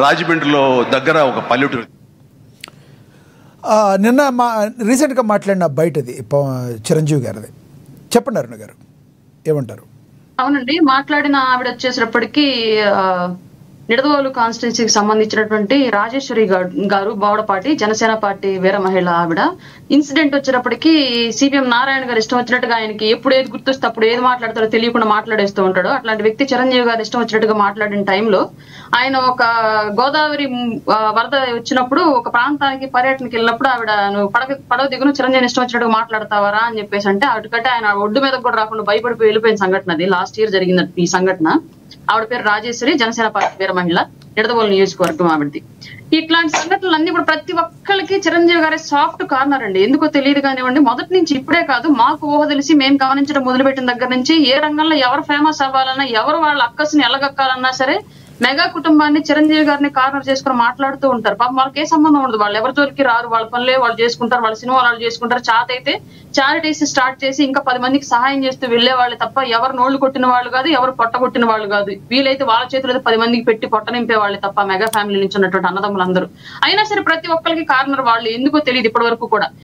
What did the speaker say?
రాజమండ్రిలో దగ్గర ఒక పల్లెటూరు. నిన్న రీసెంట్గా మాట్లాడిన బయటది చిరంజీవి గారిది చెప్పండి అరుణ గారు ఏమంటారు? అవునండి, మాట్లాడిన ఆవిడ వచ్చేసేటప్పటికి నిడదవోలు కాన్స్టిట్యున్సీకి సంబంధించినటువంటి రాజేశ్వరి గారు బౌడపాటి జనసేన పార్టీ వీర మహిళ ఆవిడ. ఇన్సిడెంట్ వచ్చేటప్పటికి సిపిఎం నారాయణ గారు ఇష్టం వచ్చినట్టుగా ఆయనకి ఎప్పుడు ఏది గుర్తొస్తే అప్పుడు ఏది మాట్లాడతారో తెలియకుండా మాట్లాడేస్తూ ఉంటాడు. అట్లాంటి వ్యక్తి చిరంజీవి గారు ఇష్టం వచ్చినట్టుగా మాట్లాడిన టైంలో ఆయన ఒక గోదావరి వరద వచ్చినప్పుడు ఒక ప్రాంతానికి పర్యటనకి వెళ్ళినప్పుడు ఆవిడ నువ్వు పడవ దిగును చిరంజీవి ఇష్టం వచ్చినట్టుగా మాట్లాడతావరా అని చెప్పేసి అంటే అటుకంటే ఆయన ఒడ్డు మీద కూడా రాకుండా భయపడిపోయి వెళ్ళిపోయిన సంఘటన అది లాస్ట్ ఇయర్ జరిగింది ఈ సంఘటన. ఆవిడ పేరు రాజేశ్వరి, జనసేన పార్టీ వీర మహిళ, నిడదవోలు నియోజకవర్గం ఆవిడది. ఇట్లాంటి సంఘటనలు అన్ని కూడా ప్రతి ఒక్కరికి చిరంజీవి గారే సాఫ్ట్ కార్నర్ అండి. ఎందుకో తెలియదు కానివ్వండి, మొదటి నుంచి ఇప్పుడే కాదు మాకు ఊహ తెలిసి మేము గమనించడం మొదలుపెట్టిన దగ్గర నుంచి ఏ రంగంలో ఎవరు ఫేమస్ అవ్వాలన్నా ఎవరు వాళ్ళ అక్కసుని ఎల్లగక్కాలన్నా సరే మెగా కుటుంబాన్ని చిరంజీవి గారిని కార్నర్ చేసుకుని మాట్లాడుతూ ఉంటారు. పాపం వాళ్ళకి ఏ సంబంధం ఉండదు, వాళ్ళు ఎవరి జోలికి రారు, వాళ్ళ పనులే వాళ్ళు చేసుకుంటారు, వాళ్ళ సినిమాలు వాళ్ళు చేసుకుంటారు. అయితే చారిటీస్ స్టార్ట్ చేసి ఇంకా 10 మందికి సహాయం చేస్తూ వెళ్లే వాళ్ళు తప్ప ఎవరు నోళ్లు కొట్టిన వాళ్ళు కాదు, ఎవరు పొట్ట కొట్టిన వాళ్ళు కాదు. వీలైతే వాళ్ళ చేతులు 10 మందికి పెట్టి పొట్ట నింపే వాళ్ళు తప్ప మెగా ఫ్యామిలీ నుంచి ఉన్నటువంటి అన్నదమ్ములందరూ. అయినా సరే ప్రతి ఒక్కరికి కార్నర్ వాళ్ళు ఎందుకో తెలియదు ఇప్పటి వరకు కూడా.